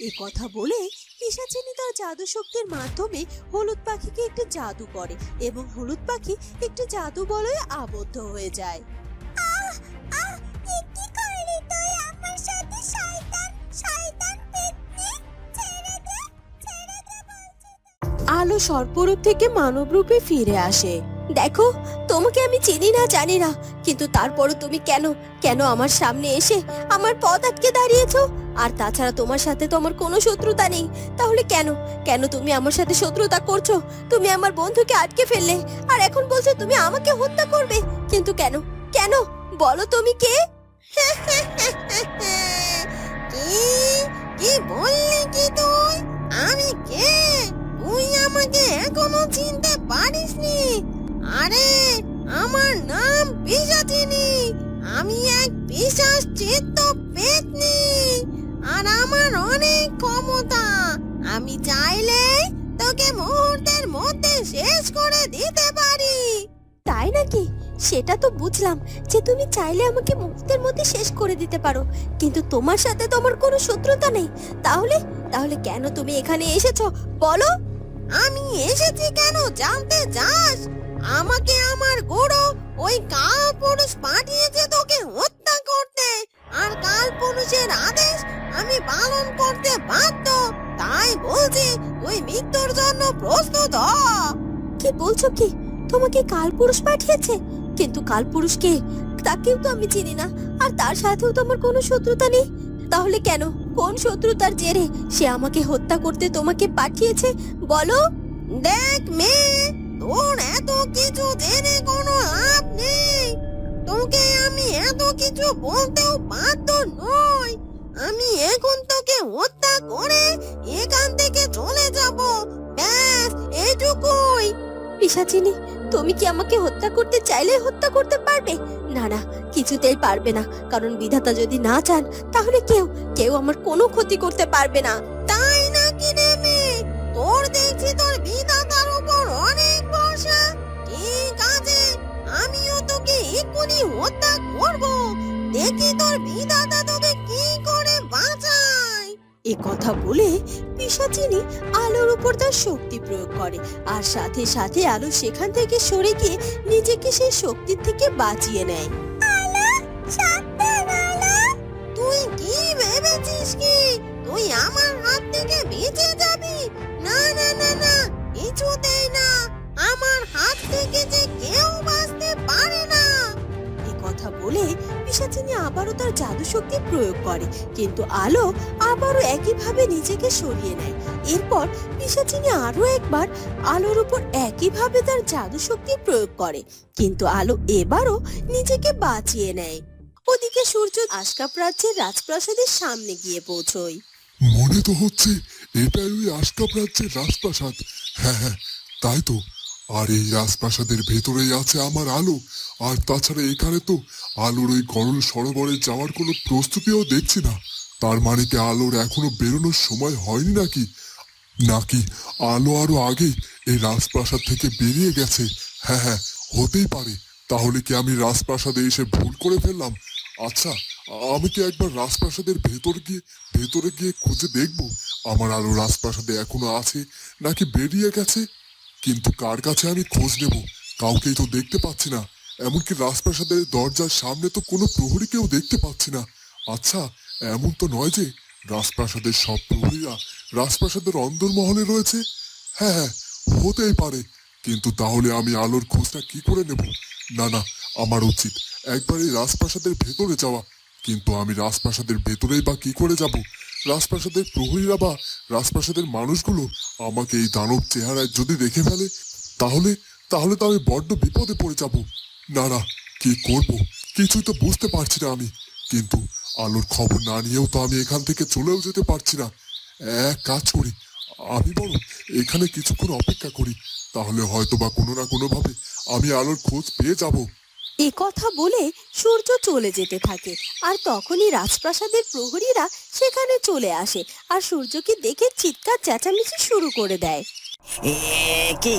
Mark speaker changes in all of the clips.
Speaker 1: এ কথা বলে পিশাচিনী তার জাদু শক্তির মাধ্যমে হলুদ পাখিকে একটি জাদু করে এবং হলুদ পাখি একটি জাদু বলয়ে আবদ্ধ হয়ে যায়। আলো সর্পরূপ থেকে মানব রূপে ফিরে আসে। দেখো, তোমাকে আমি চিনি না জানি না, কিন্তু তারপরও তুমি কেন কেন আমার সামনে এসে আমার পথ আটকে দাঁড়িয়েছো? আর তাছাড়া তোমার সাথে তো আমার কোনো শত্রুতা নেই, তাহলে কেন কেন তুমি আমার সাথে শত্রুতা করছো? তুমি আমার বন্ধুকে আটকে ফেললে আর এখন বলছো তুমি আমাকে হত্যা করবে, কিন্তু কেন কেন বলো তুমি কে?
Speaker 2: কি কি বললি কি তুই? আমি কে? তুই আমাকে এখনো চিনতে পারিসনি? আরে, আমার নাম পিশাচিনী। আমি এক পিশাচ চিত্ত পেতনি, আর আমার অনেক ক্ষমতা। আমি চাইলে তোকে মুহূর্তের মধ্যে শেষ করে দিতে পারি।
Speaker 1: তাই নাকি? সেটা তো বুঝলাম যে তুমি চাইলে আমাকে মুহূর্তের মধ্যে শেষ করে দিতে পারো, কিন্তু তোমার সাথে তো আমার কোনো শত্রুতা নেই। তাহলে তাহলে কেন তুমি এখানে এসেছো বলো?
Speaker 2: আমি এসেছি কেন জানতে চাস? আমাকে আমার গুরু ওই কাল পুরুষ পাঠিয়েছে তোকে হত্যা করতে, আর কাল পুরুষের আদেশ আমি পালন করতে বাধ্য। তাই বলছি তুই মৃত্যুর জন্য প্রস্তুত হ।
Speaker 1: কি বলছো কি? তোমাকে কালপুরুষ পাঠিয়েছে? কিন্তু কালপুরুষকে তাকেও তো আমি চিনি না, আর তার সাথেও তো আমার কোনো শত্রুতা নেই। তাহলে কেন, কোন শত্রুতার জেরে সে আমাকে হত্যা করতে তোমাকে পাঠিয়েছে বলো?
Speaker 2: দেখ মেয়ে, তোর এত কিছু জেনে কোনো লাভ নেই। তোকে আমি এত কিছু বলতেও বাধ্য নই। আমি এখন তোকে হত্যা করে এখান থেকে চলে যাব, ব্যাস এইটুকুই।
Speaker 1: পিশাচিনী, তুমি কি আমাকে হত্যা করতে চাইলে হত্যা করতে পারবে? না না, কিছুতেই পারবে না, কারণ বিধাতা যদি না চান তাহলে কেউ কেউ আমার কোনো ক্ষতি করতে পারবে না।
Speaker 2: তাই নাকি রে মেয়ে? তোর দেখছি তোর বিধাতার উপর অনেক ভরসা। ঠিক আছে, আমিও তোকে এক্ষুনি হত্যা করব। দেখি তোর বিধাতা তোকে কি করে বাঁচায়।
Speaker 1: এ কথা বলে পিশাচিনী আলোর উপর তার শক্তি প্রয়োগ করে, আর সাথে সাথে আলো সেখান থেকে সরে গিয়ে নিজেকে সেই শক্তির থেকে বাঁচিয়ে নেয়।
Speaker 2: তুই কি ভেবেছিস কি তুই আমার হাত থেকে বেঁচে যাবি? না না না না, কিছুতেই না। আমার হাত থেকে যে কেউ বাঁচতে পারে না।
Speaker 1: এ কথা বলে পিশাচিনী আবারও তার জাদু শক্তি প্রয়োগ করে, কিন্তু আলো আবারও একইভাবে নিজেকে সরিয়ে নেয়। এরপর পিশাচিনী আরো একবার আলোর উপর একইভাবে তার জাদু শক্তি প্রয়োগ করে, কিন্তু আলো এবারও নিজেকে বাঁচিয়ে নেয়। ওদিকে সূর্য আশকাপ রাজ্যের রাজপ্রাসাদের সামনে গিয়ে পৌঁছয়।
Speaker 3: মনে তো হচ্ছে এটাই ওই আশকাপ রাজ্যের রাজপ্রাসাদ। হ্যাঁ হ্যাঁ, তাই তো। আর এই রাজপ্রাসাদের ভেতরেই আছে আমার আলো। আর তাছাড়া এখানে তো আলোর ওই গরল সরোবরে যাওয়ার কোনো প্রস্তুতিও দেখছি না। তার মানে কি আলোর এখনো বেরোনোর সময় হয়নি নাকি? নাকি আলো আরো আগে এই রাজপ্রাসাদ থেকে বেরিয়ে গেছে? হ্যাঁ হ্যাঁ, হতেই পারে। তাহলে কি আমি রাজপ্রাসাদে এসে ভুল করে ফেললাম? আচ্ছা, আমি কি একবার রাজপ্রাসাদের ভেতরে গিয়ে খুঁজে দেখবো আমার আলো রাজপ্রাসাদে এখনো আছে নাকি বেরিয়ে গেছে। কিন্তু কার কাছে আমি খোঁজ নেব? কাউকেই তো দেখতে পাচ্ছি না। এমনকি রাজপ্রাসাদের দরজার সামনে তো কোনো প্রহরীকেও দেখতে পাচ্ছি না। আচ্ছা, এমন তো নয় যে রাজপ্রাসাদের সব প্রহরীরা রাজপ্রাসাদের অন্দরমহলে রয়েছে? হ্যাঁ হ্যাঁ, হতেই পারে। কিন্তু তাহলে আমি আলোর খোঁজটা কি করে নেব? না না, আমার উচিত একবার এই রাজপ্রাসাদের ভেতরে যাওয়া। কিন্তু আমি রাজপ্রাসাদের ভেতরেই বা কি করে যাব? রাজপ্রাসাদের প্রহরীরা বা রাজপ্রাসাদের মানুষগুলো আমাকে এই দানব চেহারায় যদি দেখে ফেলে, তাহলে তাহলে তো আমি বড্ড বিপদে পড়ে যাব। না না, কি করব কিছুই তো বুঝতে পারছি না আমি। কিন্তু আলোর খবর না নিয়েও তো আমি এখান থেকে চলেও যেতে পারছি না। এক কাজ করি, আমি বরং এখানে কিছুক্ষণ অপেক্ষা করি, তাহলে হয়তো বা কোনো না কোনো ভাবে আমি আলোর খোঁজ পেয়ে যাব।
Speaker 1: এ কথা বলে সূর্য চলে যেতে থাকে, আর তখনই রাজপ্রাসাদের প্রহরীরা সেখানে চলে আসে আর সূর্যকে দেখে চিৎকার চেঁচামেচি শুরু করে দেয়।
Speaker 4: কি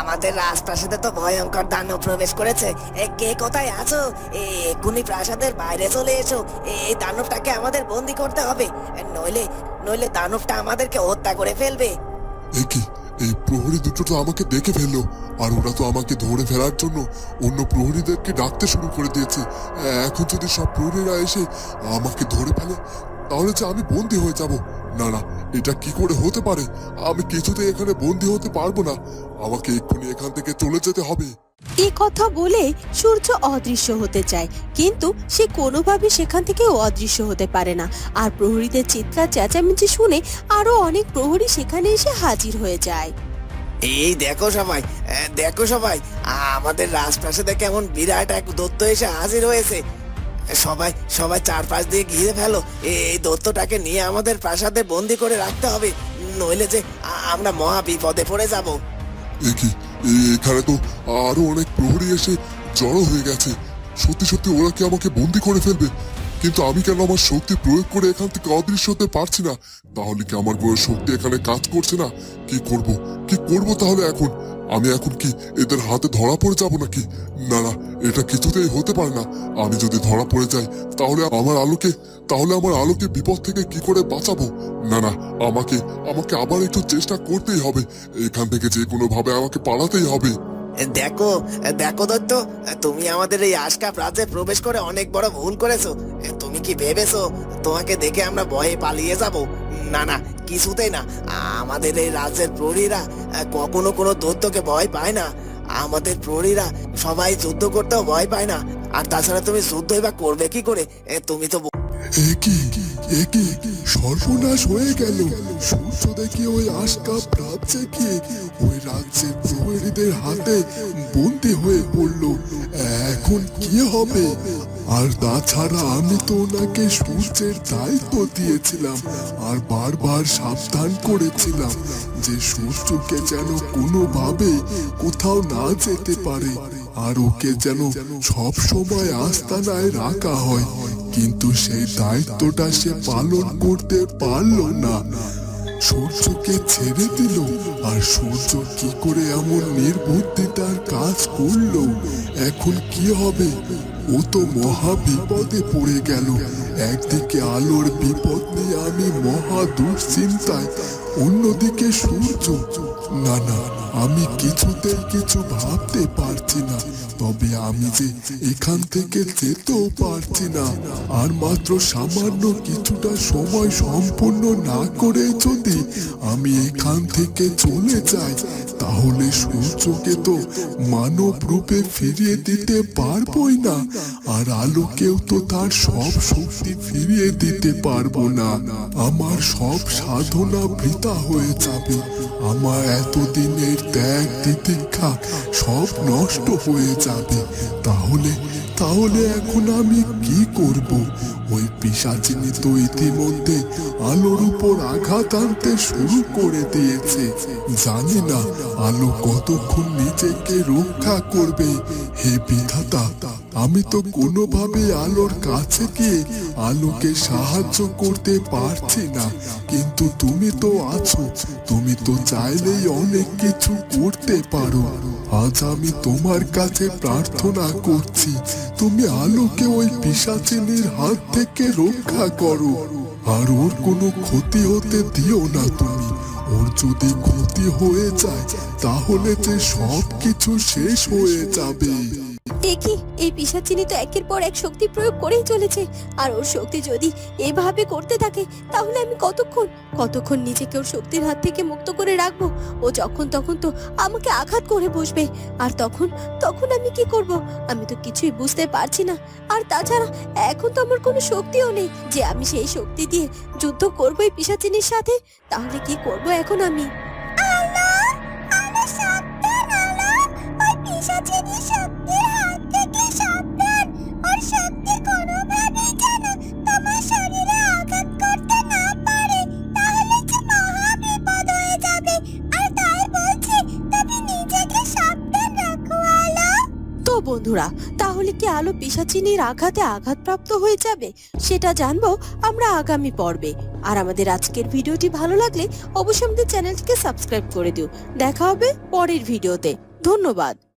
Speaker 4: আমাদের রাজপ্রাসাদে তো ভয়ঙ্কর দানব প্রবেশ করেছে। কে কোথায় আছো? এক্ষুনি প্রাসাদের বাইরে চলে এসো। এই দানবটাকে আমাদের বন্দি করতে হবে, নইলে নইলে দানবটা আমাদেরকে হত্যা করে ফেলবে।
Speaker 3: এ কি, এই প্রহরী দুটো তো আমাকে দেখে ফেললো, আর ওরা তো আমাকে ধরে ফেলার জন্য অন্য প্রহরীদেরকে ডাকতে শুরু করে দিয়েছে। এখন যদি সব প্রহরীরা এসে আমাকে ধরে ফেলে, তাহলে যে আমি বন্দি হয়ে যাব। না না, এটা কি করে হতে পারে? আমি কিছুতেই এখানে বন্দি হতে পারবো না। আমাকে এক্ষুনি এখান থেকে চলে যেতে হবে।
Speaker 1: এই কথা বলে সূর্য অদৃশ্য হতে চায়, কিন্তু সে কোনোভাবে সেখান থেকে অদৃশ্য হতে পারে না। আর প্রহরীদের চিৎকার চেঁচামেচি শুনে আরো অনেক প্রহরী সেখানে এসে হাজির হয়ে যায়।
Speaker 4: এই দেখো সবাই, দেখো সবাই, আমাদের রাজপ্রাসাদে কেমন বিরাট এক দৈত্য এসে হাজির হয়েছে। সবাই সবাই চারপাশ দিয়ে ঘিরে ফেলো। এই দৈত্যটাকে নিয়ে আমাদের প্রাসাদে বন্দি করে রাখতে হবে, নইলে যে আমরা মহা বিপদে পড়ে যাব।
Speaker 3: এ কি, এখানে তো আরো অনেক প্রহরী এসে জড়ো হয়ে গেছে। সত্যি সত্যি ওরা কি আমাকে বন্দি করে ফেলবে? কিন্তু আমি কেন আমার শক্তি প্রয়োগ করে এখান থেকে অদৃশ্য হতে পারছি না? তাহলে কি আমার কোনো শক্তি এখানে কাজ করছে না? কি করব, কি করব তাহলে এখন? আমি এখন কি এদের হাতে ধরা পড়ে যাব নাকি? না না, এটা কিছুতেই হতে পারে না। আমি যদি ধরা পড়ে যাই, তাহলে আমার আলোকে বিপদ থেকে কি করে বাঁচাবো? না না, আমাকে আমাকে আবার একটু চেষ্টা করতেই হবে। এখান থেকে যে কোনো ভাবে আমাকে পালাতেই হবে।
Speaker 4: দেখো দেখো দৈত্য, তুমি আমাদের এই আশকাপ রাজ্যে প্রবেশ করে অনেক বড় ভুল করেছো। তুমি কি ভেবেছো তোমাকে দেখে আমরা ভয়ে পালিয়ে যাব? না না, কিছুতেই না। আমাদের এই রাজ্যের প্রহরীরা কখনো কোনো দৈত্যকে ভয় পায় না। আমাদের প্রহরীরা সবাই যুদ্ধ করতেও ভয় পায় না। আর তাছাড়া তুমি যুদ্ধই বা করবে কি করে? তুমি তো
Speaker 3: একই সর্বনাশ হয়ে গেল। সূর্য দেখি ওই আশকাপ রাজ্যে গিয়ে ওই রাজ্যের প্রহরীদের হাতে বন্দি হয়ে পড়লো। এখন কি হবে? আর তাছাড়া আমি তো ওনাকে সূর্যের দায়িত্ব দিয়েছিলাম, আর বারবার সাবধান করেছিলাম যে সূর্যকে যেন কোনোভাবে কোথাও না যেতে পারে, আর ওকে যেন সব সময় আস্তানায় রাখা হয়। কিন্তু সেই দায়িত্বটা সে পালন করতে পারলো না, সূর্যকে ছেড়ে দিল। আর সূর্য কি করে এমন নির্বুদ্ধিতার কাজ করলো? এখন কি হবে? ও তো মহা বিপদে পড়ে গেল। একদিকে আলোর বিপদ নিয়ে আমি মহা দুশ্চিন্তায়, অন্যদিকে সূর্য। না না, আমি কিছুতেই কিছু ভাবতে পারছি না। তবে আমি যে এখান থেকে যেতেও পারছি না। আর মাত্র সামান্য কিছুটা সময় সম্পূর্ণ না করে যদি আমি এখান থেকে চলে যাই, তাহলে সূর্যকে তো মানব রূপে ফিরিয়ে দিতে পারবোই না, আর আলোকেও তো তার সব শক্তি ফিরিয়ে দিতে পারবো না। আমার সব সাধনা বৃথা হয়ে যাবে। আমার এতদিনের ত্যাগ তিতিক্ষা সব নষ্ট হয়ে যাবে। তাহলে এখন আমি কি করব? ওই পিশাচিনী তো ইতিমধ্যে আলোর উপর আঘাত আনতে শুরু করে দিয়েছে। জানি না আলো কতক্ষণ নিজেকে রক্ষা করবে। হে বিধাতা, আমি তো কোনোভাবে আলোর কাছে গিয়ে আলোকে সাহায্য করতে পারছি না, কিন্তু তুমি তো আছো। তুমি তো চাইলেই অনেক কিছু করতে পারো। আজ আমি তোমার কাছে প্রার্থনা করছি, তুমি আলোকে ওই পিশাচিনীর হাত থেকে রক্ষা করো, আর ওর কোনো ক্ষতি হতে দিও না তুমি। ওর যদি ক্ষতি হয়ে যায়, তাহলে যে সব কিছু শেষ হয়ে যাবে।
Speaker 1: দেখি, এই পিশাচিনী তো একের পর এক শক্তি প্রয়োগ করেই চলেছে। আর ওর শক্তি যদি এভাবে করতে থাকে, তাহলে আমি কতক্ষণ নিজেকে ওর শক্তির হাত থেকে মুক্ত করে রাখবো? ও যখন তখন তো আমাকে আঘাত করে বসবে। আর তখন আমি কি করব? আমি তো কিছুই বুঝতে পারছি না। আর তাছাড়া এখন তো আমার কোনো শক্তিও নেই যে আমি সেই শক্তি দিয়ে যুদ্ধ করবো এই পিশাচিনীর সাথে। তাহলে কি করব এখন আমি? তো বন্ধুরা, তাহলে কি আলো পিশাচিনীর আঘাতে আঘাতপ্রাপ্ত হয়ে যাবে? সেটা জানবো আমরা আগামী পর্বে। আর আমাদের আজকের ভিডিওটি ভালো লাগলে অবশ্যই আমাদের চ্যানেলটিকে সাবস্ক্রাইব করে দিও। দেখা হবে পরের ভিডিওতে। ধন্যবাদ।